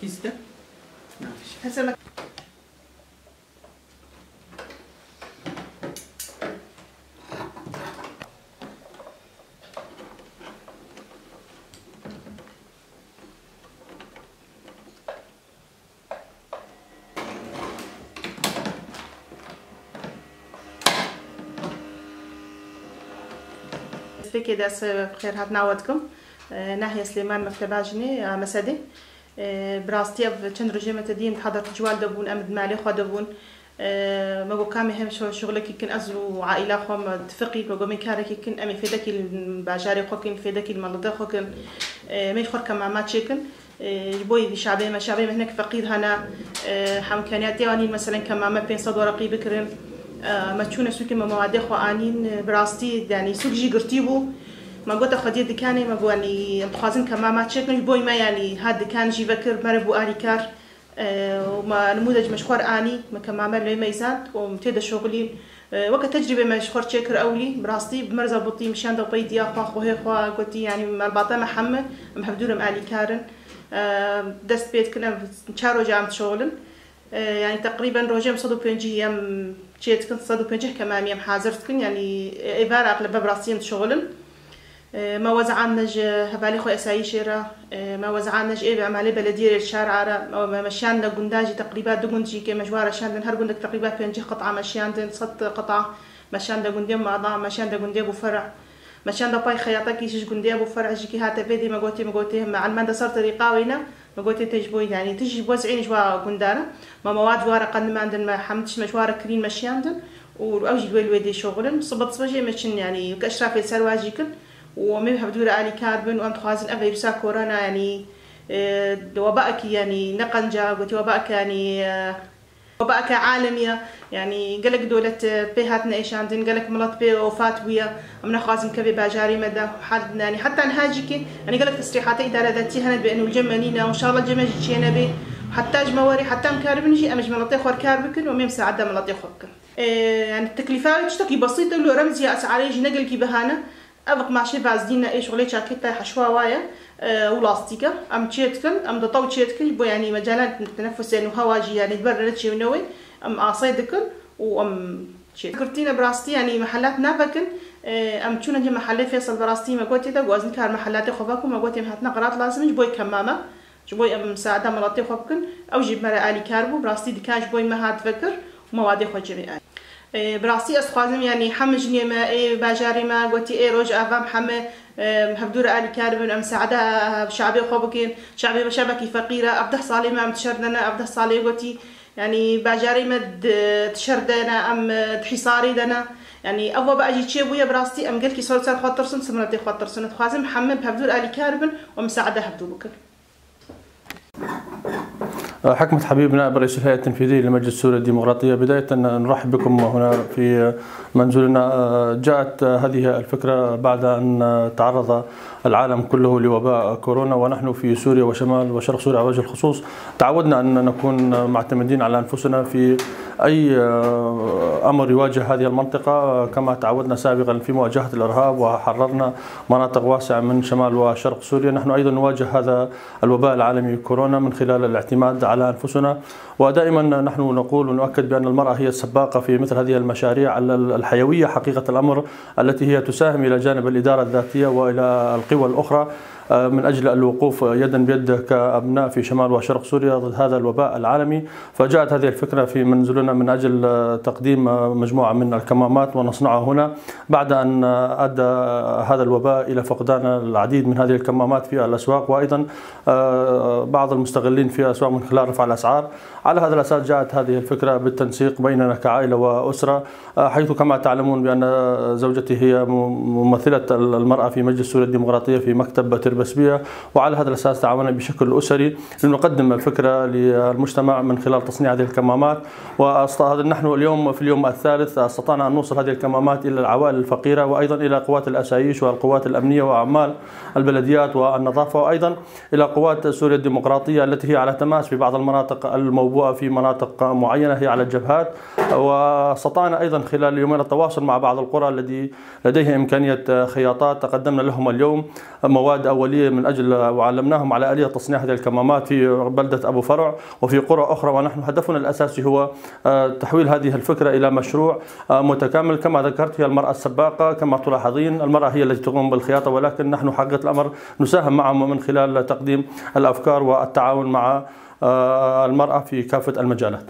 الكيس ده ما فيش. هسه فيكي داس بخير هات نعودكم ناهية سليمان مكتب عجني مسدي براستي بچند رجيمة تدين حضرت جوال دبون أمد مالي خوا دبون مگو کامی هم شغلك کن ازو عائلة خام تفقي مگو مكارك کن أمي فيدك الباجاري خوكن فيدك الملضة خوكن مش خور كمامات شكن جبوي بشعبي ما شعبي هناك فقير هنا حمكانيات يعني مثلا كمامة بين صد ورقي بكرن ما تشونا سوكي ما مواد خوانين براستي يعني سوق جي قرتيبو ما قلت أخذي دكاني ما قواني مخازن كمامات شكل جبوي ما يعني هاد دكان جي بكر مربو آريكار وما نموذج مشخور آني ما كمامة لي ميزات ومتيدا شغلي وقت تجربة مشخور شكر أولي براستي بمرزا بطي مشان دو بيدي أخوا خوهي خوا قلتي يعني مرباطة محمد محبدورم آريكارن دست بيت كنا شارو جامت شغلن يعني تقريبا روجم صدو بنجي يم شيت كنت صدو بنجي كمان يم حاضرتكن يعني عبارة أغلب براسيم شغلن ما وزعناج هبالي خو أساي شيرة ما وزعناج إيه بعملي بلدية الشارع ما مشان لجنداجي تقريبا دجنجي كمجوار شان هر جندك تقريبا بنجي قطعة مشان صد قطعة مشان لجندي معضاء مشان لجندي أبو فرع مشان دباي خياطك يشج جندي أبو فرع جيكي هات فيدي ما قلتي مع المندة صار طريقة وينا ما قلت تجبوي يعني تجي بوزعين جوا جندارة ما مواد جوارة قد ما عندن ما حمتش مجوارة كرين مشي عندن وأوجي دويل ويدي شغلن صبت صبجي مشين يعني كأشراف يسار واجيكن ومن حبدور آلي كاربن وأنت خازن أبي يرسا كورونا يعني وباءك يعني نقنجة قلت وباءك يعني وباءك عالمية يعني قالك دولة بيهاتنا إيش عندن قالك ملط بي وفات ويا من خازن كبي باجاري مدى حد يعني حتى نهاجيك يعني قالك تصريحات إدارة ذاتية هند بأنه الجمانينا وإن شاء الله الجماجي تشينا بي حتى جمواري حتى مكاربن جي أمج ملطي خور كاربكن وميم ساعدة ملطي خوركن يعني التكلفة تشتكي بسيطة لو رمزي أسعاري جي نقلكي بهانا أبق ماشي فازدينا إيش شغلي شاكيتا حشوا وايا ولاستيكا أم تشيتكن أم دطو تشيتكن بو يعني مجالات التنفس يعني وهواجي يعني تبرد شيء ونوي أم عصيدكن وأم تشيت كرتينا براستي يعني محلات نافكن أم تشونا جي محلات فيصل براستي ما قوتي دا وزن كار محلات خوفاكم ما قوتي مهاتنا قرات لازم جبوي كمامة جبوي أم مساعدة مراتي خوفكن أو جيب مرة آلي كاربو براستي دكان جبوي مهات فكر وموادي خو جميعا براسي أسخازم يعني حمجني ما باجاري ما قلتي روج أفهم حمى محبدور آلي كاربن أم سعداء شعبي خوبكين شعبي مشابكي فقيرة أبده صالي ما متشردنا أبده صالي قلتي يعني باجاري ما تشردنا أم تحصاري دنا يعني أبغى بأجي شيء ويا براستي أم قلت كي صار خاطر سنة سمرتي خاطر سنة خازم محمد محبدور آلي كاربن ومساعدة حبدوبك. حكمة حبيب نائب رئيس الهيئة التنفيذية لمجلس السوري الديمقراطية، بداية نرحب بكم هنا في منزلنا. جاءت هذه الفكرة بعد أن تعرض العالم كله لوباء كورونا، ونحن في سوريا وشمال وشرق سوريا على وجه الخصوص تعودنا أن نكون معتمدين على أنفسنا في أي أمر يواجه هذه المنطقة، كما تعودنا سابقا في مواجهة الإرهاب وحررنا مناطق واسعة من شمال وشرق سوريا. نحن أيضا نواجه هذا الوباء العالمي كورونا من خلال الاعتماد على أنفسنا، ودائما نحن نقول ونؤكد بأن المرأة هي السباقة في مثل هذه المشاريع الحيوية حقيقة الأمر، التي هي تساهم إلى جانب الإدارة الذاتية وإلى القوى الأخرى من أجل الوقوف يدا بيد كأبناء في شمال وشرق سوريا ضد هذا الوباء العالمي. فجاءت هذه الفكرة في منزلنا من أجل تقديم مجموعة من الكمامات ونصنعها هنا بعد أن أدى هذا الوباء إلى فقدان العديد من هذه الكمامات في الأسواق، وأيضا بعض المستغلين في الأسواق من خلال رفع الأسعار. على هذا الأساس جاءت هذه الفكرة بالتنسيق بيننا كعائلة وأسرة، حيث كما تعلمون بأن زوجتي هي ممثلة المرأة في مجلس سوريا الديمقراطية في مكتب تربسبية، وعلى هذا الأساس تعاوننا بشكل أسري لنقدم الفكرة للمجتمع من خلال تصنيع هذه الكمامات. ونحن اليوم في اليوم الثالث استطعنا أن نوصل هذه الكمامات إلى العوائل الفقيرة، وأيضا إلى قوات الأسايش والقوات الأمنية وأعمال البلديات والنظافة، وأيضا إلى قوات سوريا الديمقراطية التي هي على تماس في بعض المناطق الموبوءة موبوءة في مناطق معينة هي على الجبهات. واستطعنا أيضا خلال اليومين التواصل مع بعض القرى الذي لديها إمكانية خياطات، تقدمنا لهم اليوم مواد أولية من أجل وعلمناهم على آلية تصنيع هذه الكمامات في بلدة أبو فرع وفي قرى أخرى. ونحن هدفنا الأساسي هو تحويل هذه الفكرة إلى مشروع متكامل. كما ذكرت هي المرأة السباقة، كما تلاحظين المرأة هي التي تقوم بالخياطة، ولكن نحن حقيقة الأمر نساهم معهم من خلال تقديم الأفكار والتعاون مع المرأة في كافة المجالات.